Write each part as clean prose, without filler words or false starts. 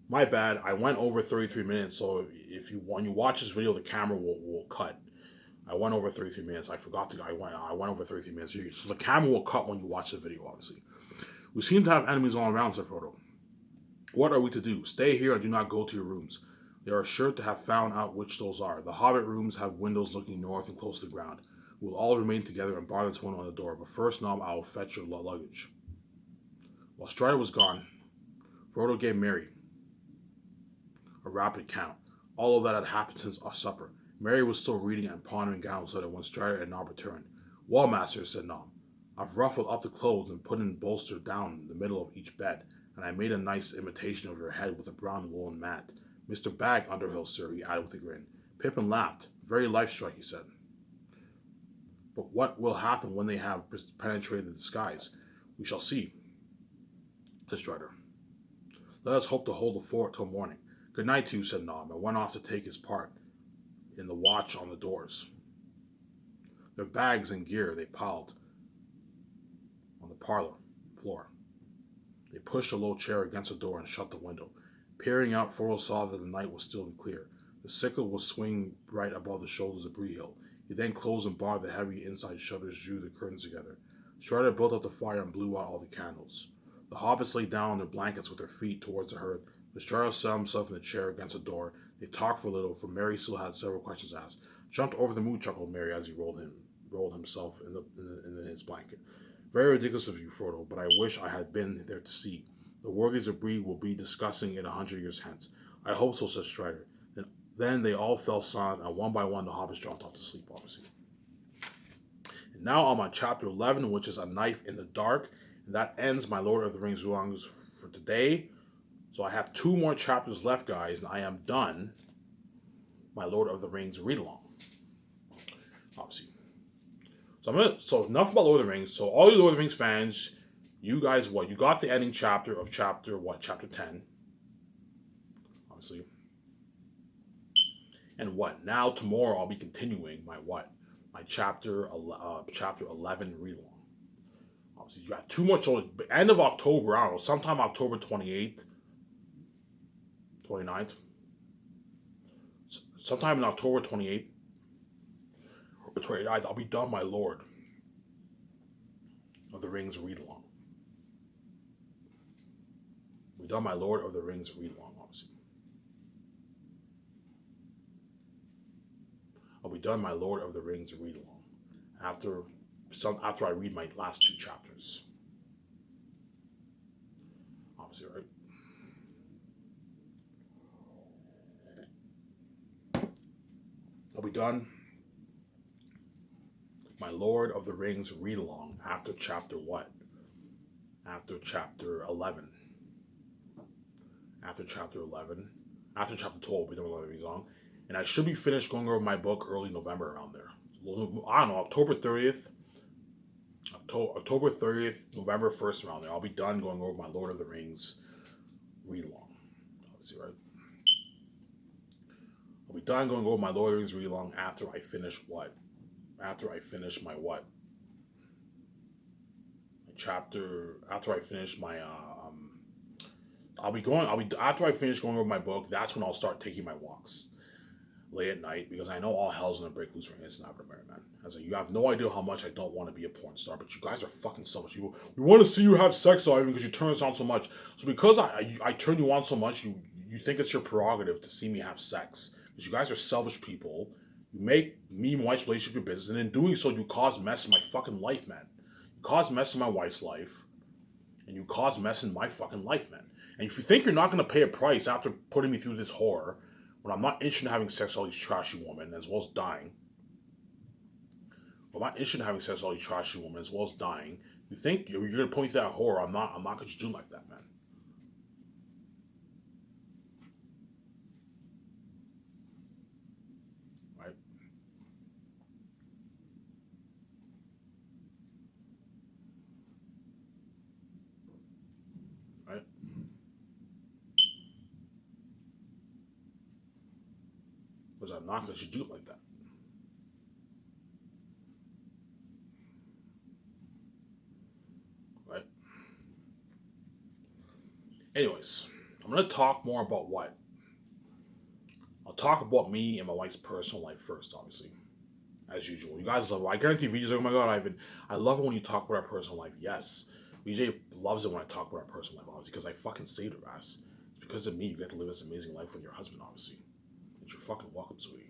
My bad. I went over 33 minutes. So when you watch this video, the camera will cut. I went over 33 minutes. I forgot to. I went over 33 minutes. So the camera will cut when you watch the video. Obviously, we seem to have enemies all around, said Frodo. What are we to do? Stay here and do not go to your rooms. They are sure to have found out which those are. The hobbit rooms have windows looking north and close to the ground. We will all remain together and bar this one on the door. But first, Nom, I will fetch your luggage. While Strider was gone, Frodo gave Merry a rapid account. All of that had happened since our supper. Mary was still reading and pondering gowns so that when Strider and Nom returned. Well, master, said Nom, I've ruffled up the clothes and put in bolster down in the middle of each bed, and I made a nice imitation of your head with a brown woolen mat. Mr. Bag Underhill, sir, he added with a grin. Pippin laughed. Very life-struck, he said. But what will happen when they have penetrated the disguise? We shall see, said Strider. Let us hope to hold the fort till morning. Good night to you, said Nom, and went off to take his part in the watch on the doors. Their bags and gear they piled on the parlor floor. They pushed a low chair against the door and shut the window. Peering out, Frodo saw that the night was still and clear. The sickle was swinging right above the shoulders of Bree-Hill. He then closed and barred the heavy inside shutters, drew the curtains together. Strider built up the fire and blew out all the candles. The hobbits lay down on their blankets with their feet towards the hearth. The Strider sat himself in the chair against the door. They talked for a little, for Merry still had several questions asked. Jumped over the moon, chuckled Merry as he rolled himself in his blanket. Very ridiculous of you, Frodo, but I wish I had been there to see. The worthies of Bree will be discussing it 100 years hence. I hope so, said Strider. Then they all fell silent, and one by one the hobbits dropped off to sleep, obviously. And now I'm on chapter 11, which is A Knife in the Dark, and that ends my Lord of the Rings readalongs for today. So I have 2 more chapters left, guys, and I am done my Lord of the Rings read-along. Obviously. So enough about Lord of the Rings. So all you Lord of the Rings fans, you guys, what? You got the ending chapter of chapter 10. Obviously. And what? Now tomorrow I'll be continuing my what? My chapter 11 read-along. Obviously, you got 2 more. So end of October, I don't know, sometime October 28th, 29th. Sometime in October 28th or 29th, I'll be done my Lord of the Rings read-along. We done my Lord of the Rings read-along, obviously. I'll be done my Lord of the Rings read-along after I read my last 2 chapters. Obviously, right? I'll be done my Lord of the Rings read-along after chapter what? After chapter 11. After chapter 11. After chapter 12, we'll be done with Lord of the Rings read-along. And I should be finished going over my book early November around there. I don't know, October 30th. October 30th, November 1st around there. I'll be done going over my Lord of the Rings read-along. Obviously, right? I'll be done going over my Lord of the Rings read-along after I finish what? After I finish my what? My chapter. After I finish my after I finish going over my book. That's when I'll start taking my walks late at night, because I know all hell's gonna break loose for Instant Aftermath, man. I say, you have no idea how much I don't want to be a porn star, but you guys are fucking selfish. We want to see you have sex, though, because you turn us on so much. So because I turn you on so much, you think it's your prerogative to see me have sex. Because you guys are selfish people. You make me and my wife's relationship your business, and in doing so, you cause mess in my fucking life, man. You cause mess in my wife's life, and you cause mess in my fucking life, man. And if you think you're not going to pay a price after putting me through this horror, when I'm not interested in having sex with all these trashy women, as well as dying, I'm not interested in having sex with all these trashy women, as well as dying, you think you're going to put me through that horror, I'm not going to just do like that, man. Right? Right? Because I'm not going to do it like that. Right? Anyways, I'm gonna talk more about what? I'll talk about me and my wife's personal life first, obviously. As usual. You guys love it. I guarantee VJ's like, oh my god, Ivan, I love it when you talk about our personal life. Yes. VJ loves it when I talk about our personal life, obviously, because I fucking saved her ass. It's because of me you get to live this amazing life with your husband, obviously. It's your fucking welcome, sweetie.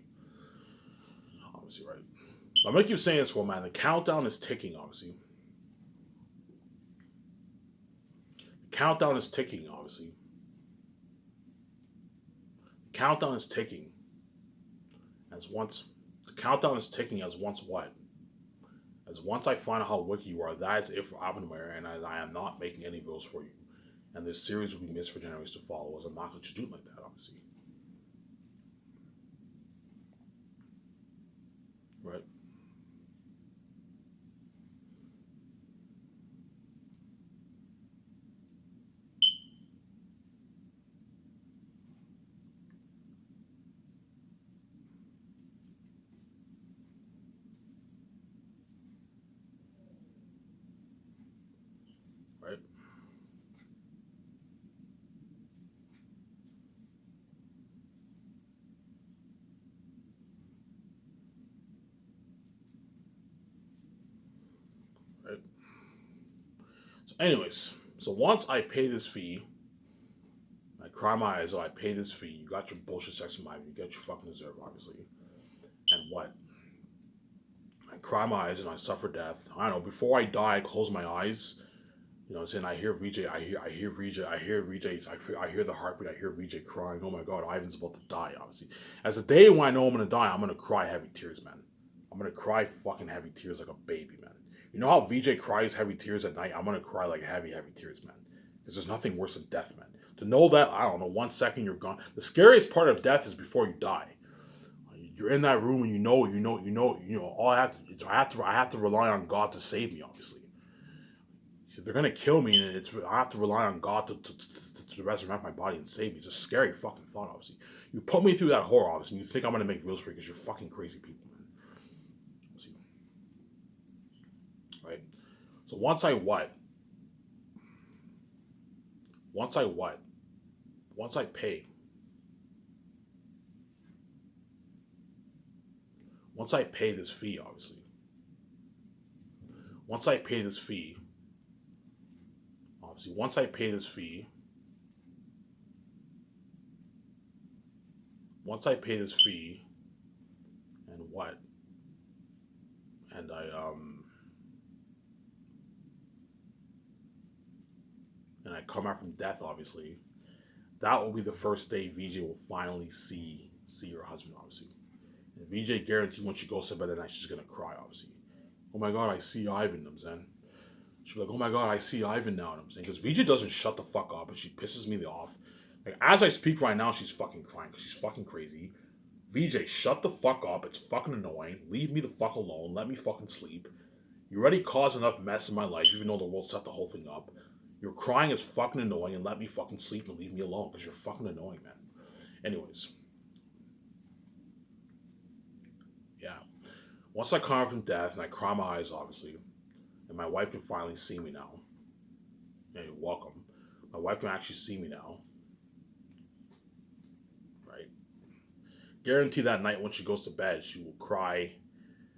Obviously, right. I'm gonna keep saying this one, man. The countdown is ticking, obviously. The countdown is ticking, obviously. The countdown is ticking. As once the countdown is ticking as once what? As once I find out how wicked you are, that is it for Avonware, and I am not making any videos for you. And this series will be missed for generations to follow, as I'm not going to do it like that, obviously. Right? Right? Right? So, anyways, so once I pay this fee, I cry my eyes out, I pay this fee, you got your bullshit sex with my, you get your fucking deserve, obviously. And what? I cry my eyes and I suffer death. I don't know, before I die, I close my eyes. You know what I'm saying? I hear VJ, I hear the heartbeat, I hear VJ crying. Oh my god, Ivan's about to die, obviously. As the day when I know I'm gonna die, I'm gonna cry heavy tears, man. I'm gonna cry fucking heavy tears like a baby, man. You know how VJ cries heavy tears at night? I'm gonna cry like heavy, heavy tears, man. Because there's nothing worse than death, man. To know that, I don't know, 1 second you're gone. The scariest part of death is before you die. You're in that room and all I have to rely on God to save me, obviously. So they're gonna kill me, and I have to rely on God to resurrect my body and save me. It's a scary fucking thought, obviously. You put me through that horror, obviously, and you think I'm gonna make reels for you because you're fucking crazy people, man. See, right? So once I what? Once I what? Once I pay. Once I pay this fee, obviously. Once I pay this fee, obviously, once I pay this fee, once I pay this fee, and what? And I come out from death, obviously. That will be the first day VJ will finally see her husband, obviously. And VJ guaranteed when she goes to bed that night she's gonna cry, obviously. Oh my god, I see Ivan, I'm saying. She'll be like, oh my god, I see Ivan now, I'm saying. Because VJ doesn't shut the fuck up and she pisses me off. Like, as I speak right now, she's fucking crying because she's fucking crazy. VJ, shut the fuck up. It's fucking annoying. Leave me the fuck alone. Let me fucking sleep. You already caused enough mess in my life, even though the world set the whole thing up. Your crying is fucking annoying, and let me fucking sleep and leave me alone because you're fucking annoying, man. Anyways, yeah. Once I come out from death and I cry my eyes, obviously, and my wife can finally see me now. Yeah, you're welcome. My wife can actually see me now, right? Guarantee that night when she goes to bed, she will cry.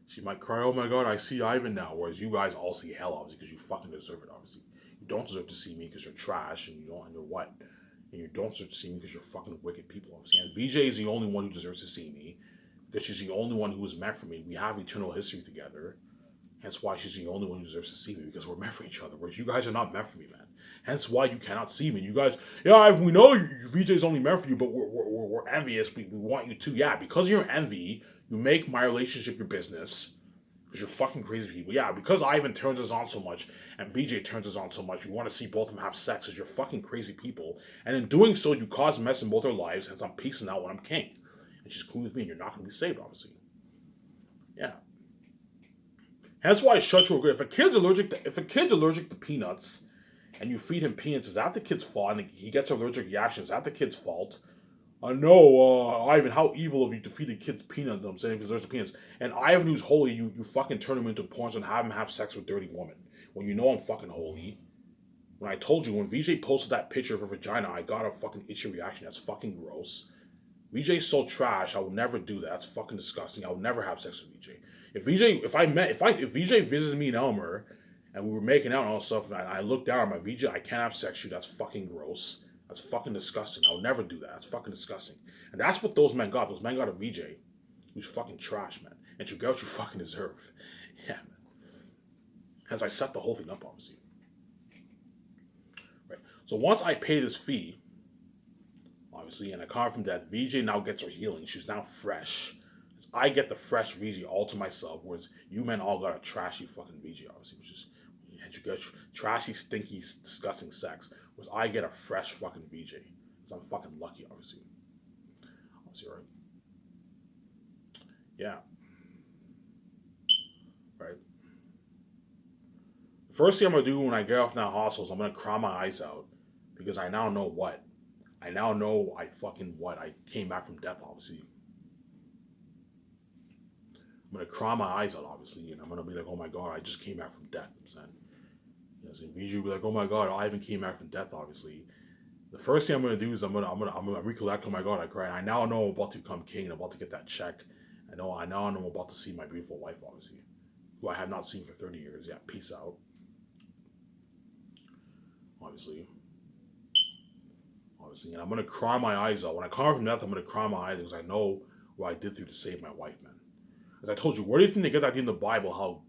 She might cry, oh my god, I see Ivan now. Whereas you guys all see hell, obviously, because you fucking deserve it, obviously. You don't deserve to see me because you're trash and you don't, and you're what? And you don't deserve to see me because you're fucking wicked people, obviously. And VJ is the only one who deserves to see me because she's the only one who was meant for me. We have eternal history together. Hence why she's the only one who deserves to see me because we're meant for each other. Whereas you guys are not meant for me, man. Hence why you cannot see me. You guys, yeah, we know VJ is only meant for you, but we're envious. We want you too. Yeah, because of your envy, you make my relationship your business because you're fucking crazy people. Yeah, because Ivan turns us on so much and VJ turns us on so much, we want to see both of them have sex because you're fucking crazy people. And in doing so, you cause mess in both our lives, hence I'm peacing out when I'm king. And she's cool with me and you're not going to be saved, obviously. Yeah. Hence why I shut you good. If a kid's allergic to peanuts and you feed him peanuts, is that the kid's fault? And he gets allergic reactions, is that the kid's fault? Ivan, how evil of you to feed the kids peanuts, I'm saying, because there's the peanuts. And Ivan, who's holy, you fucking turn him into porns and have him have sex with dirty women. When you know I'm fucking holy. When I told you, when VJ posted that picture of her vagina, I got a fucking itchy reaction. That's fucking gross. VJ's so trash. I would never do that. That's fucking disgusting. I would never have sex with VJ. If VJ visited me in Elmer and we were making out and all that stuff, and I looked down at my VJ, I can't have sex with you. That's fucking gross. That's fucking disgusting. I would never do that. That's fucking disgusting. And that's what those men got. Those men got a VJ who's fucking trash, man. And you get what you fucking deserve. Yeah, man. As I set the whole thing up, obviously. Right. So once I pay this fee, obviously, and I come from death, VJ now gets her healing. She's now fresh. I get the fresh VJ all to myself, whereas you men all got a trashy fucking VJ, obviously, which is you get trashy, stinky, disgusting sex, whereas I get a fresh fucking VJ. So I'm fucking lucky, obviously. Obviously, right? Yeah. Right. The first thing I'm gonna do when I get off that hospital is I'm gonna cry my eyes out because I now know what. I now know I came back from death, obviously. I'm gonna cry my eyes out, obviously, and I'm gonna be like, oh my god, I just came back from death. I'm saying, you know, so VJ will be like, oh my god, I even came back from death, obviously. The first thing I'm gonna do is I'm gonna recollect, oh my god, I cried. I now know I'm about to become king and I'm about to get that check. I know I'm about to see my beautiful wife, obviously, who I have not seen for 30 years. Yeah, peace out. Obviously, and I'm gonna cry my eyes out. When I come from death, I'm gonna cry my eyes because I know what I did through to save my wife, man. As I told you, where do you think they get that idea in the Bible? How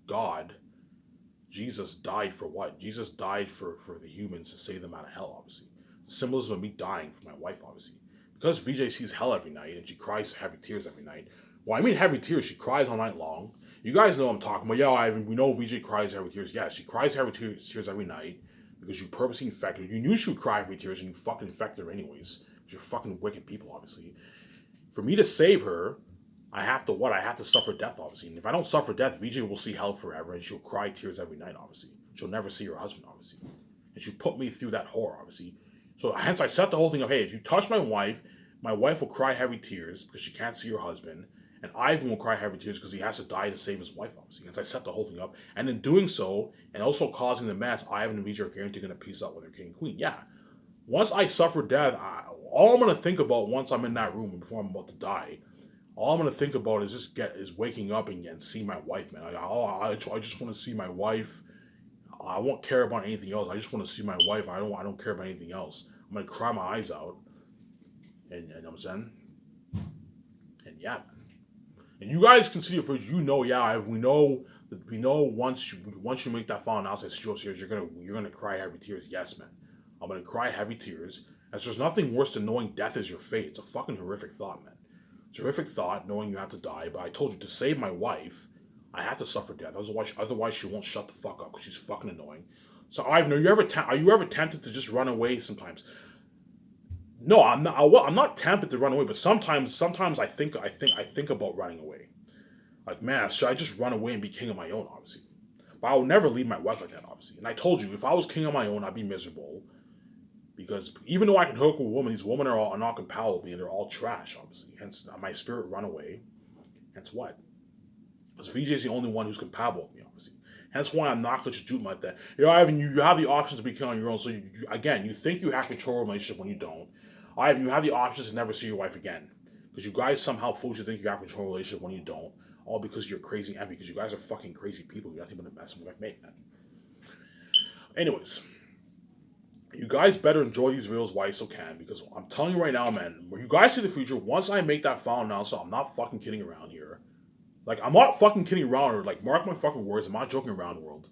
Jesus died for what? Jesus died for the humans to save them out of hell, obviously. The symbolism of me dying for my wife, obviously. Because VJ sees hell every night and she cries heavy tears every night. Well, I mean heavy tears, she cries all night long. You guys know what I'm talking about. Yeah, Ivan, we know VJ cries heavy tears. Yeah, she cries heavy tears every night because you purposely infected her. You knew she would cry heavy tears and you fucking infected her anyways. Because you're fucking wicked people, obviously. For me to save her, I have to what? I have to suffer death, obviously. And if I don't suffer death, VJ will see hell forever and she'll cry tears every night, obviously. She'll never see her husband, obviously. And she put me through that horror, obviously. So hence I set the whole thing up, hey, if you touch my wife will cry heavy tears because she can't see her husband. And Ivan will cry heavy tears because he has to die to save his wife, obviously. Hence I set the whole thing up. And in doing so, and also causing the mess, Ivan and VJ are guaranteed going to peace out with their king and queen. Yeah. Once I suffer death, all I'm going to think about once I'm in that room and before I'm about to die, all I'm gonna think about is waking up and see my wife, man. I just want to see my wife. I won't care about anything else. I just want to see my wife. I don't care about anything else. I'm gonna cry my eyes out, and you know what I'm saying. And yeah, and you guys can see it for you know. Yeah, we know once you make that final announcement, you're gonna cry heavy tears. Yes, man. I'm gonna cry heavy tears. As there's nothing worse than knowing death is your fate. It's a fucking horrific thought, man. Terrific thought, knowing you have to die, but I told you to save my wife, I have to suffer death. Otherwise she won't shut the fuck up because she's fucking annoying. So Ivan, are you ever tempted to just run away sometimes? No, I'm not. I'm not tempted to run away, but sometimes I think about running away. Like, man, should I just run away and be king of my own? Obviously, but I will never leave my wife like that. Obviously, and I told you if I was king of my own, I'd be miserable. Because even though I can hook with women, these women are not compatible with me and they're all trash, obviously. Hence, my spirit run away. Hence what? Because VJ is the only one who's compatible with me, obviously. Hence why I'm not going to just do them like that. You know, Ivan, you have the options to be king on your own. So, you think you have control of a relationship when you don't. Ivan, you have the options to never see your wife again. Because you guys somehow foolishly think you have control of a relationship when you don't. All because you're crazy envy. Because you guys are fucking crazy people. You're nothing but a mess with my mate, man. Anyways. You guys better enjoy these videos while you still can, because I'm telling you right now, man, when you guys see the future, once I make that final announcement, I'm not fucking kidding around here. Like, I'm not fucking kidding around, or like, mark my fucking words, I'm not joking around, world.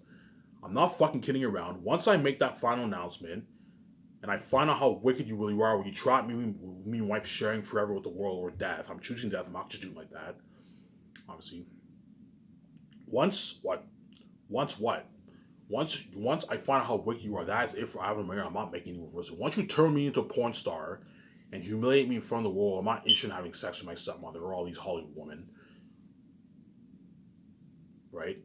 I'm not fucking kidding around. Once I make that final announcement, and I find out how wicked you really are, when you trap me and wife sharing forever with the world, or death, I'm choosing death, I'm not just doing like that. Obviously. Once what? Once I find out how wicked you are, that is it for Ivan Mayer. I'm not making any reversal. Once you turn me into a porn star and humiliate me in front of the world, I'm not interested in having sex with my stepmother or all these Hollywood women. Right?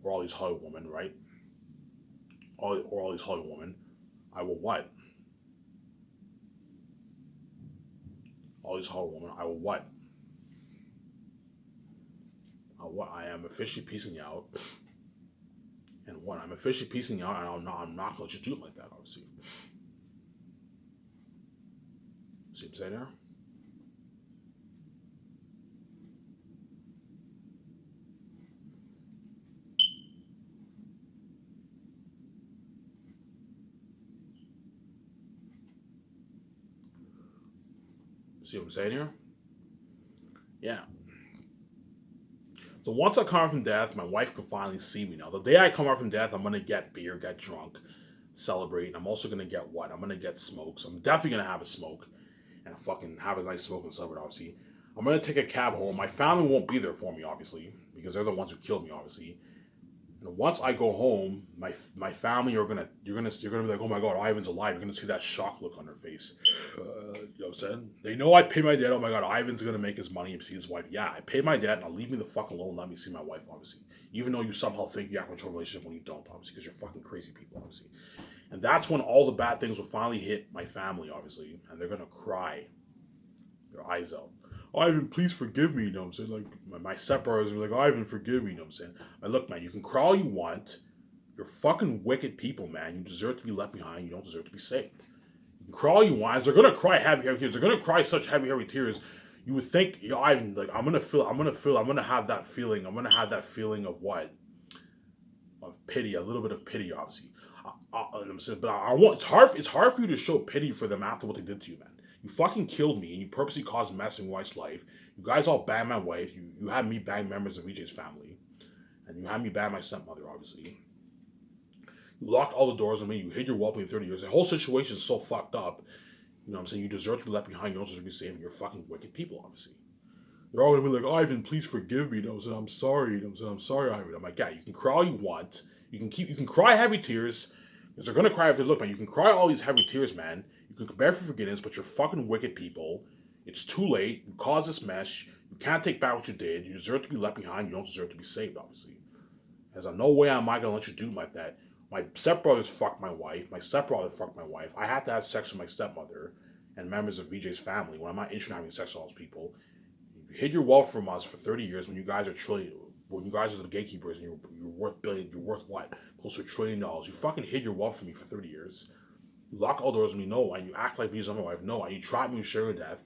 Or all these Hollywood women, right? Or all these Hollywood women. I will what? All these Hollywood women, I will what? I am officially peacing out. And what? I'm officially piecing out, and I'm not going to just do it like that, obviously. See what I'm saying there? See what I'm saying here? Yeah. So once I come out from death, my wife can finally see me now. The day I come out from death, I'm gonna get beer, get drunk, celebrate, and I'm also gonna get what? I'm gonna get smokes. I'm definitely gonna have a smoke and fucking have a nice smoke and celebrate, obviously. I'm gonna take a cab home. My family won't be there for me, obviously, because they're the ones who killed me, obviously. And once I go home, my family are gonna you're gonna be like, oh my god, Ivan's alive. You're gonna see that shock look on their face. You know what I'm saying? They know I paid my debt. Oh my god, Ivan's gonna make his money and see his wife. Yeah, I paid my debt. Now leave me the fuck alone. Let me see my wife, obviously. Even though you somehow think you have control of a relationship when you don't, obviously, because you're fucking crazy people, obviously. And that's when all the bad things will finally hit my family, obviously, and they're gonna cry their eyes out. Ivan, please forgive me, you know what I'm saying? Like, my stepbrothers are like, Ivan, forgive me, you know what I'm saying? And look, man, you can cry all you want. You're fucking wicked people, man. You deserve to be left behind. You don't deserve to be saved. You can cry all you want. They're gonna cry heavy, heavy tears. They're gonna cry such heavy, heavy tears. You would think, you know, Ivan, like, I'm gonna have that feeling. I'm gonna have that feeling of what? Of pity, a little bit of pity, obviously. I'm saying, but I want. It's hard for you to show pity for them after what they did to you, man. You fucking killed me, and you purposely caused mess in my wife's life. You guys all banged my wife. You had me bang members of EJ's family, and you had me bang my stepmother, obviously. You locked all the doors on me. You hid your wealth in 30 years. The whole situation is so fucked up. You know what I'm saying? You deserve to be left behind. You don't deserve to be saved. You're fucking wicked people, obviously. They're all gonna be like, Ivan, please forgive me. You know what I'm saying? I'm sorry. You know what I'm saying? I'm sorry, Ivan. I'm like, yeah, you can cry all you want. You can cry heavy tears. Because they're gonna cry if they look, man. You can cry all these heavy tears, man. You can beg for forgiveness, but you're fucking wicked people. It's too late. You caused this mess. You can't take back what you did. You deserve to be left behind. You don't deserve to be saved, obviously. There's no way am I gonna let you do like that. My stepbrothers fucked my wife. My stepbrother fucked my wife. I had to have sex with my stepmother and members of VJ's family when I'm not interested in having sex with all those people. You hid your wealth from us for 30 years when you guys are trillion. When you guys are the gatekeepers and you're worth billion, you're worth what? Close to $1 trillion. You fucking hid your wealth from me for 30 years. You lock all doors on me, no, and you act like VJ's on my wife, no, and you tried me with share your death.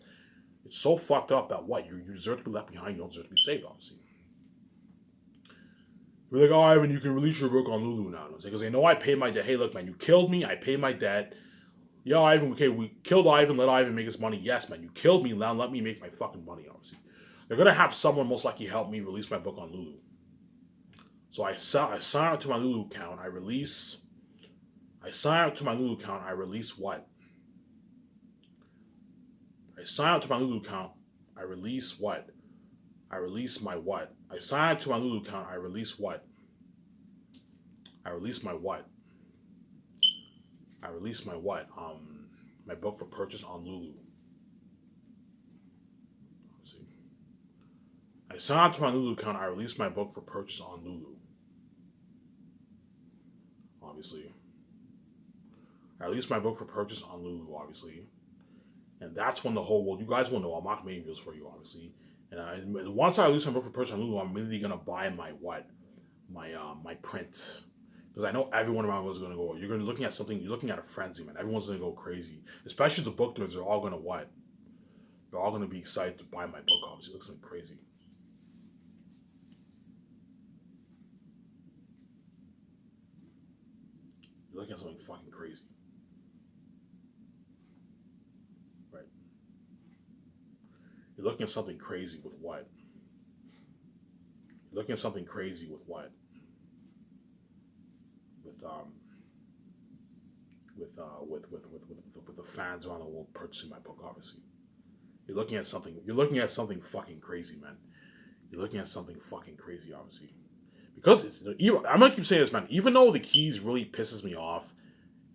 It's so fucked up that what? You deserve to be left behind, you don't deserve to be saved, obviously. You're like, oh, Ivan, you can release your book on Lulu now. Because they know I paid my debt. Hey, look, man, you killed me. I paid my debt. Yeah, Ivan, okay, we killed Ivan. Let Ivan make his money. Yes, man, you killed me. Now let me make my fucking money, obviously. They're going to have someone most likely help me release my book on Lulu. So I sign up to my Lulu account. I sign up to my Lulu account. I release what? I sign up to my Lulu account. I release what? I release my what? I sign up to my Lulu account. I release what? I release my what? I release my what? My book for purchase on Lulu. Let's see. I sign up to my Lulu account. I release my book for purchase on Lulu. Obviously. I release my book for purchase on Lulu, obviously. And that's when the whole world, you guys will know, I'm not making videos for you, obviously. And once I release my book for purchase on Lulu, I'm immediately gonna buy my what? My print. Because I know everyone around me is gonna go, you're looking at something, you're looking at a frenzy, man. Everyone's gonna go crazy. Especially the book nerds, they're all gonna what? They're all gonna be excited to buy my book, obviously. It looks like crazy. You're looking at something fucking crazy. Right? You're looking at something crazy with what? You're looking at something crazy with what? With the fans around the world purchasing my book, obviously. You're looking at something fucking crazy, man. You're looking at something fucking crazy, obviously. Because I'm gonna keep saying this, man. Even though the keys really pisses me off,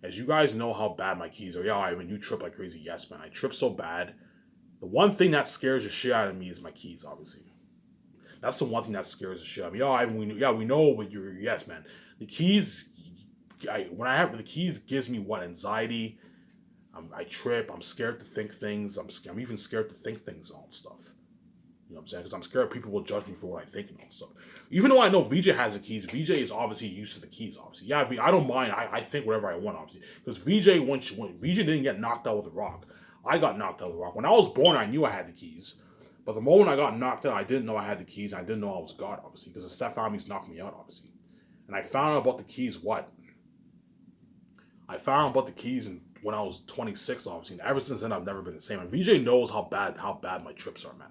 as you guys know how bad my keys are. Yeah, Ivan, you trip like crazy. Yes, man, I trip so bad. The one thing that scares the shit out of me is my keys, obviously. That's the one thing that scares the shit out of me. Yeah, Ivan, we know, but yes, man. The keys, when I have the keys, gives me what? Anxiety. I trip. I'm scared to think things. I'm even scared to think things on stuff. You know what I'm saying? Because I'm scared people will judge me for what I think and all that stuff. Even though I know VJ has the keys, VJ is obviously used to the keys, obviously. Yeah, I don't mind. I think whatever I want, obviously. Because when VJ didn't get knocked out with a rock. I got knocked out with a rock. When I was born, I knew I had the keys. But the moment I got knocked out, I didn't know I had the keys. I didn't know I was God, obviously. Because the step families knocked me out, obviously. And I found out about the keys, what? I found out about the keys when I was 26, obviously. And ever since then, I've never been the same. And VJ knows how bad my trips are, man.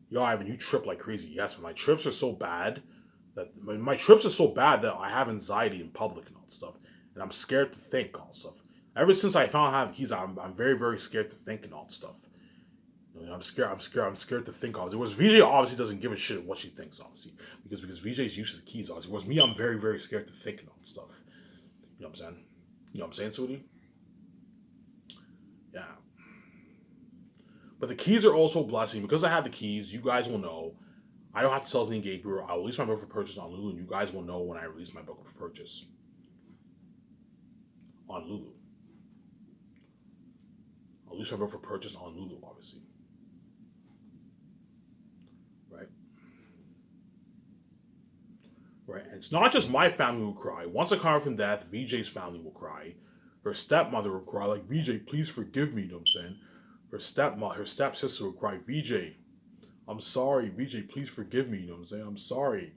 Yo, Ivan, you trip like crazy. Yes, but my trips are so bad that I have anxiety in public and all that stuff, and I'm scared to think all that stuff. Ever since I found out I have keys, I'm very very scared to think and all that stuff. You know, I'm scared to think all this. Whereas VJ obviously doesn't give a shit what she thinks, obviously, because VJ's used to the keys, obviously. Whereas me, I'm very very scared to think and all that stuff. You know what I'm saying? You know what I'm saying, Sweetie? Yeah. But the keys are also a blessing. Because I have the keys, you guys will know. I don't have to sell to the engagement bureau. I'll release my book for purchase on Lulu, and you guys will know when I release my book for purchase on Lulu. I'll release my book for purchase on Lulu, obviously. Right? Right? And it's not just my family who will cry. Once I come from death, VJ's family will cry. Her stepmother will cry, like, VJ, please forgive me, you know what I'm saying? Her stepsister will cry, VJ, I'm sorry, VJ, please forgive me, you know what I'm saying? I'm sorry.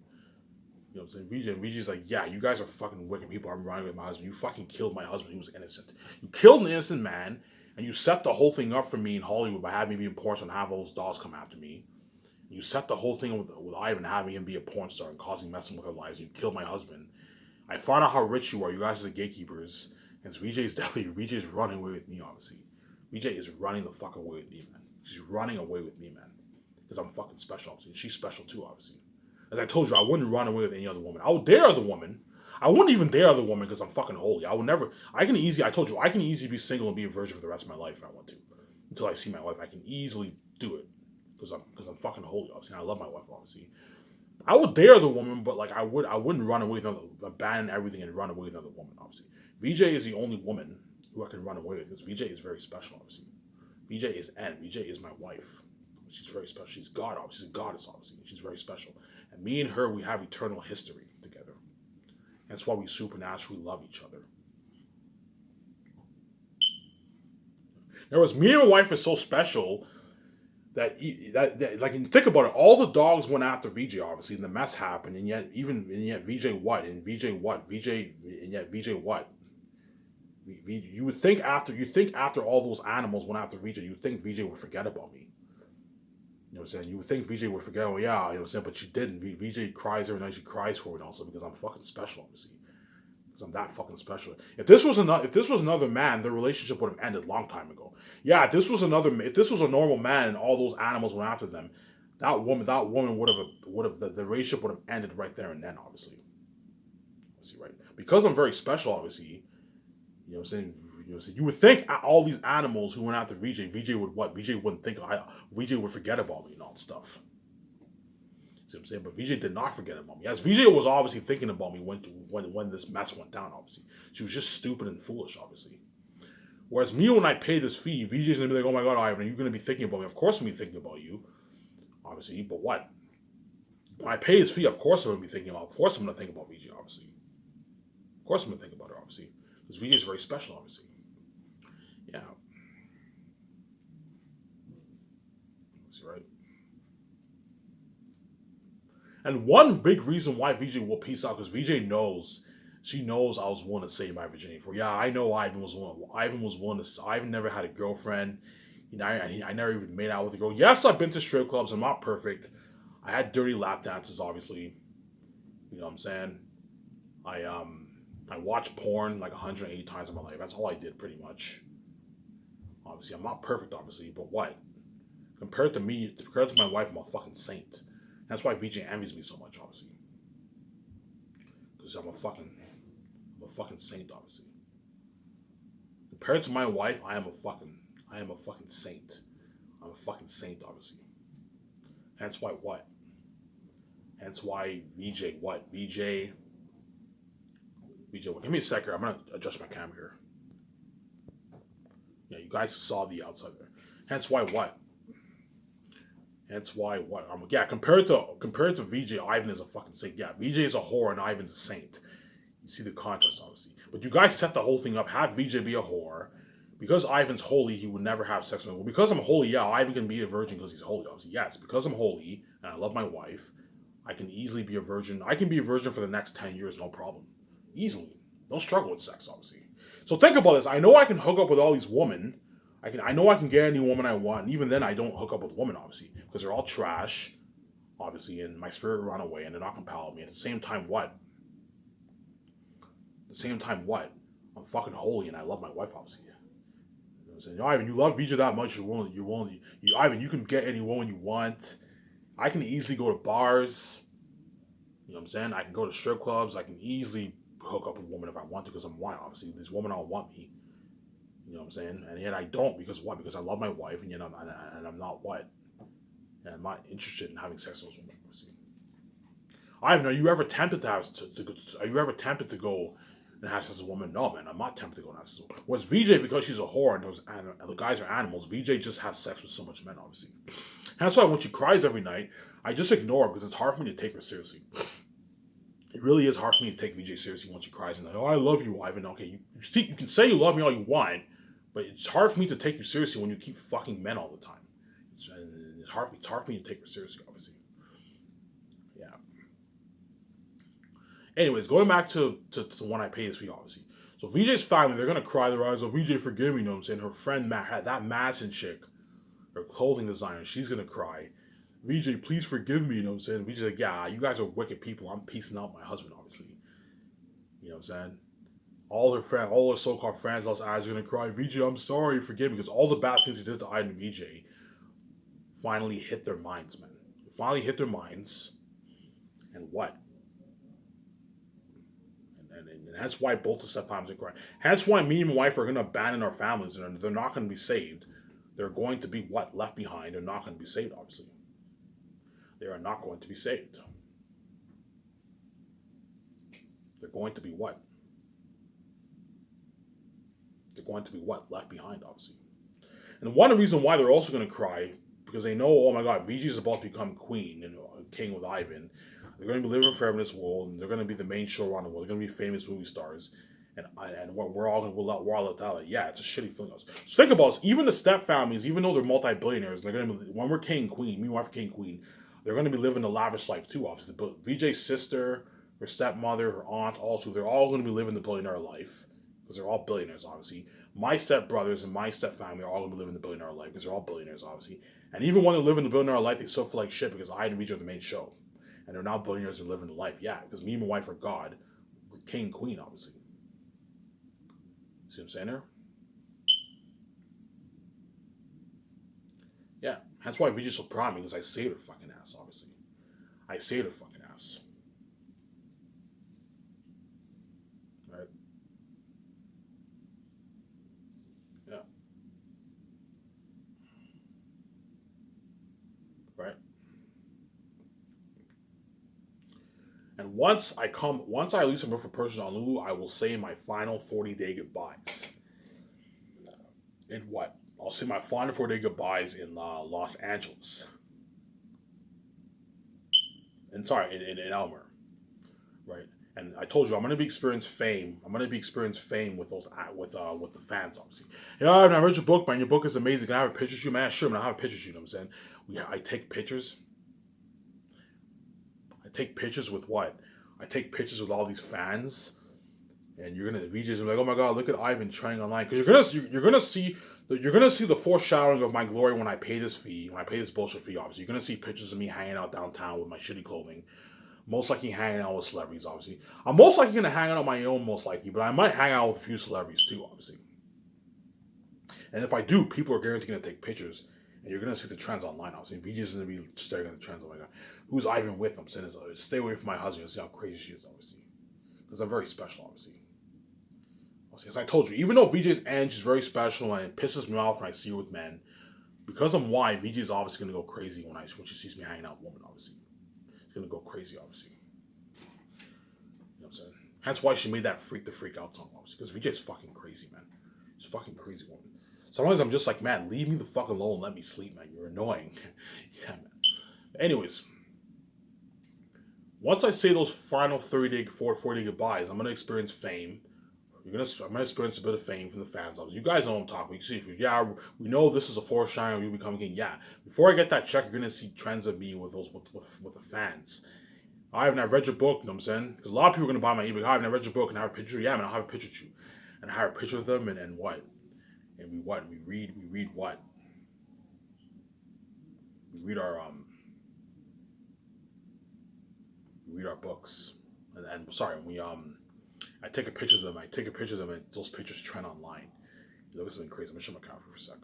You know what I'm saying? VJ's like, yeah, you guys are fucking wicked people. I'm running with my husband. You fucking killed my husband. He was innocent. You killed an innocent man, and you set the whole thing up for me in Hollywood by having me be in porn star and have all those dolls come after me. You set the whole thing with Ivan having him be a porn star and causing messing with her lives. You killed my husband. I found out how rich you are. You guys are the gatekeepers. And VJ's running away with me, obviously. VJ is running the fuck away with me, man. She's running away with me, man. Because I'm fucking special, obviously. She's special too, obviously. As I told you, I wouldn't run away with any other woman. I would dare other woman. I wouldn't even dare other woman because I'm fucking holy. I can easily be single and be a virgin for the rest of my life if I want to. Until I see my wife, I can easily do it. Because I'm fucking holy, obviously. And I love my wife, obviously. I would dare the woman, but like I wouldn't run away with abandon everything and run away with another woman, obviously. VJ is the only woman who I can run away with because VJ is very special, obviously. VJ is N. VJ is my wife. She's very special. She's God, obviously. She's a goddess, obviously. She's very special. And me and her, we have eternal history together. That's why we supernaturally love each other. There was me and my wife are so special that like think about it. All the dogs went after VJ, obviously, and the mess happened. And yet VJ what? And VJ what? And yet VJ what? You think after all those animals went after VJ, you would think VJ would forget about me. You know what I'm saying? You would think VJ would forget, oh yeah, you know what I'm saying, but she didn't. VJ cries every night, she cries for it also because I'm fucking special, obviously. Because I'm that fucking special. If this was another man, the relationship would have ended a long time ago. Yeah, if this was a normal man and all those animals went after them, that woman would have the relationship would have ended right there and then, obviously. Obviously, right? Because I'm very special, obviously. You know what I'm saying? You would think all these animals who went after VJ would what? VJ wouldn't think. VJ would forget about me and all that stuff. See what I'm saying? But VJ did not forget about me. Yes, VJ was obviously thinking about me when this mess went down, obviously. She was just stupid and foolish, obviously. Whereas me, when I pay this fee, VJ's going to be like, oh my God, Ivan, are you going to be thinking about me? Of course I'm going to be thinking about you. Obviously, but what? When I pay this fee, of course I'm going to be thinking about, of course I'm going to think about VJ, obviously. Of course I'm going to think about her, obviously. Because VJ is very special, obviously. Yeah. That's right. And one big reason why VJ will peace out, because VJ knows, she knows I was willing to save my virginity for. Yeah, I know Ivan was willing to. Ivan never had a girlfriend. You know, I never even made out with a girl. Yes, I've been to strip clubs. I'm not perfect. I had dirty lap dances, obviously. You know what I'm saying? I watched porn like 180 times in my life. That's all I did, pretty much. Obviously, I'm not perfect, obviously, but what? Compared to my wife, I'm a fucking saint. That's why VJ envies me so much, obviously. Because I'm a fucking saint, obviously. Compared to my wife, I am a fucking saint. I'm a fucking saint, obviously. Hence why what? Hence why VJ what? VJ what? Give me a sec here. I'm gonna adjust my camera here. Yeah, you guys saw the outside there. Hence why what? That's why what yeah, compared to VJ, Ivan is a fucking saint. Yeah, VJ is a whore and Ivan's a saint. You see the contrast, obviously. But you guys set the whole thing up. Have VJ be a whore. Because Ivan's holy, he would never have sex with me. Well, because I'm holy, yeah, Ivan can be a virgin because he's holy, obviously. Yes, because I'm holy and I love my wife, I can easily be a virgin. I can be a virgin for the next 10 years, no problem. Easily. Don't struggle with sex, obviously. So think about this. I know I can hook up with all these women. I know I can get any woman I want. And even then, I don't hook up with women, obviously. Because they're all trash, obviously, and my spirit will run away and they're not compelled me. At the same time, what? At the same time, what? I'm fucking holy and I love my wife, obviously. I'm saying, Ivan, you love VJ that much, Ivan, you can get any woman you want. I can easily go to bars. You know what I'm saying? I can go to strip clubs. I can easily hook up with a woman if I want to because I'm white, obviously. These women all want me. You know what I'm saying? And yet I don't because what? Because I love my wife and yet I'm not what? And I'm not interested in having sex with those women, obviously. Ivan, are you ever tempted are you ever tempted to go and have sex with a woman? No, man, I'm not tempted to go and have sex with a woman. Whereas VJ, because she's a whore and the guys are animals, VJ just has sex with so much men, obviously. And that's why when she cries every night, I just ignore her because it's hard for me to take her seriously. It really is hard for me to take VJ seriously when she cries and like, oh, I love you, Ivan. Okay, you can say you love me all you want, but it's hard for me to take you seriously when you keep fucking men all the time. It's hard for me to take her seriously, obviously. Yeah. Anyways, going back to when I pay this fee, obviously. So VJ's family, they're gonna cry their eyes. Oh, VJ, forgive me, you know what I'm saying? Her friend Matt, that Madison chick, her clothing designer, she's gonna cry. VJ, please forgive me, you know what I'm saying? VJ's like, yeah, you guys are wicked people. I'm piecing out my husband, obviously. You know what I'm saying? All her so-called friends, those eyes are gonna cry. VJ, I'm sorry, forgive me, because all the bad things he did to Iden and VJ finally hit their minds, man. It finally hit their minds, and what? And that's why both the stepfathers are crying. That's why me and my wife are gonna abandon our families, and they're not gonna be saved. They're going to be what? Left behind. They're not gonna be saved, obviously. They are not going to be saved. They're going to be what? They're going to be what? Left behind, obviously. And one reason why they're also going to cry, because they know, oh my god, VG is about to become queen and king with Ivan. They're going to be living forever in this world, and they're going to be the main show around the world. They're going to be famous movie stars. And we're all let out. Yeah, it's a shitty feeling. So think about this. Even the step families, even though they're multi-billionaires, they're going to be, when we're king and queen, me and my wife king and queen, they're going to be living a lavish life too, obviously. But VJ's sister, her stepmother, her aunt, also, they're all going to be living the billionaire life because they're all billionaires, obviously. My stepbrothers and my stepfamily are all going to be living the billionaire life because they're all billionaires, obviously. And even when they're living the billionaire life, they still feel like shit because I and VJ are the main show. And they're now billionaires and living the life. Yeah, because me and my wife are God. We're king and queen, obviously. See what I'm saying there? Yeah, that's why VJ's so proud of me because I saved her fucking ass, obviously. I saved her fucking ass. Right? Yeah. Right? And once I lose some room for purchase on Lulu, I will say my final 40-day goodbyes. In what? I'll say my final 40-day goodbyes in Los Angeles. And sorry, in Elmer. Right? And I told you I'm gonna be experiencing fame. I'm gonna be experiencing fame with those with the fans, obviously. Yeah, I read your book, man. Your book is amazing. Can I have a picture of you, man? Sure, man. I have a picture of you. You know what I'm saying? I take pictures. I take pictures with what? I take pictures with all these fans, and you're gonna VJs like, oh my god, look at Ivan trending online because you're gonna see the foreshadowing of my glory when I pay this fee, when I pay this bullshit fee. Obviously, you're gonna see pictures of me hanging out downtown with my shitty clothing. Most likely hanging out with celebrities, obviously. I'm most likely gonna hang out on my own, most likely, but I might hang out with a few celebrities too, obviously. And if I do, people are guaranteed gonna take pictures, and you're gonna see the trends online. Obviously, VJ's gonna be staring at the trends. Oh my god, who's Ivan with? I'm saying, stay away from my husband. And see how crazy she is, obviously, because I'm very special, obviously. As I told you, even though VJ's Ange is very special and it pisses me off when I see her with men, because I'm white, VJ's obviously gonna go crazy when she sees me hanging out with women, obviously. She's gonna go crazy, obviously. You know what I'm saying? That's why she made that Freak the Freak Out song, obviously. Because VJ's fucking crazy, man. She's fucking crazy woman. Sometimes I'm just like, man, leave me the fuck alone, let me sleep, man. You're annoying. Yeah, man. Anyways, once I say those final 30-day, 40-day goodbyes, I'm gonna experience fame. I'm gonna experience a bit of fame from the fans. You guys know what I'm talking about. You see, we know this is a foreshadowing. You become king. Yeah. Before I get that check, you're gonna see trends of me with with the fans. I haven't read your book. You know what I'm saying? Because a lot of people are gonna buy my ebook. I haven't read your book and I have a picture. Yeah, man, I'll have a picture with you, and I have a picture with them, and what? And we read what? We read our we read our books, and sorry, we I take a picture of them. And those pictures trend online. You look at something crazy. I'm gonna show my camera for a sec.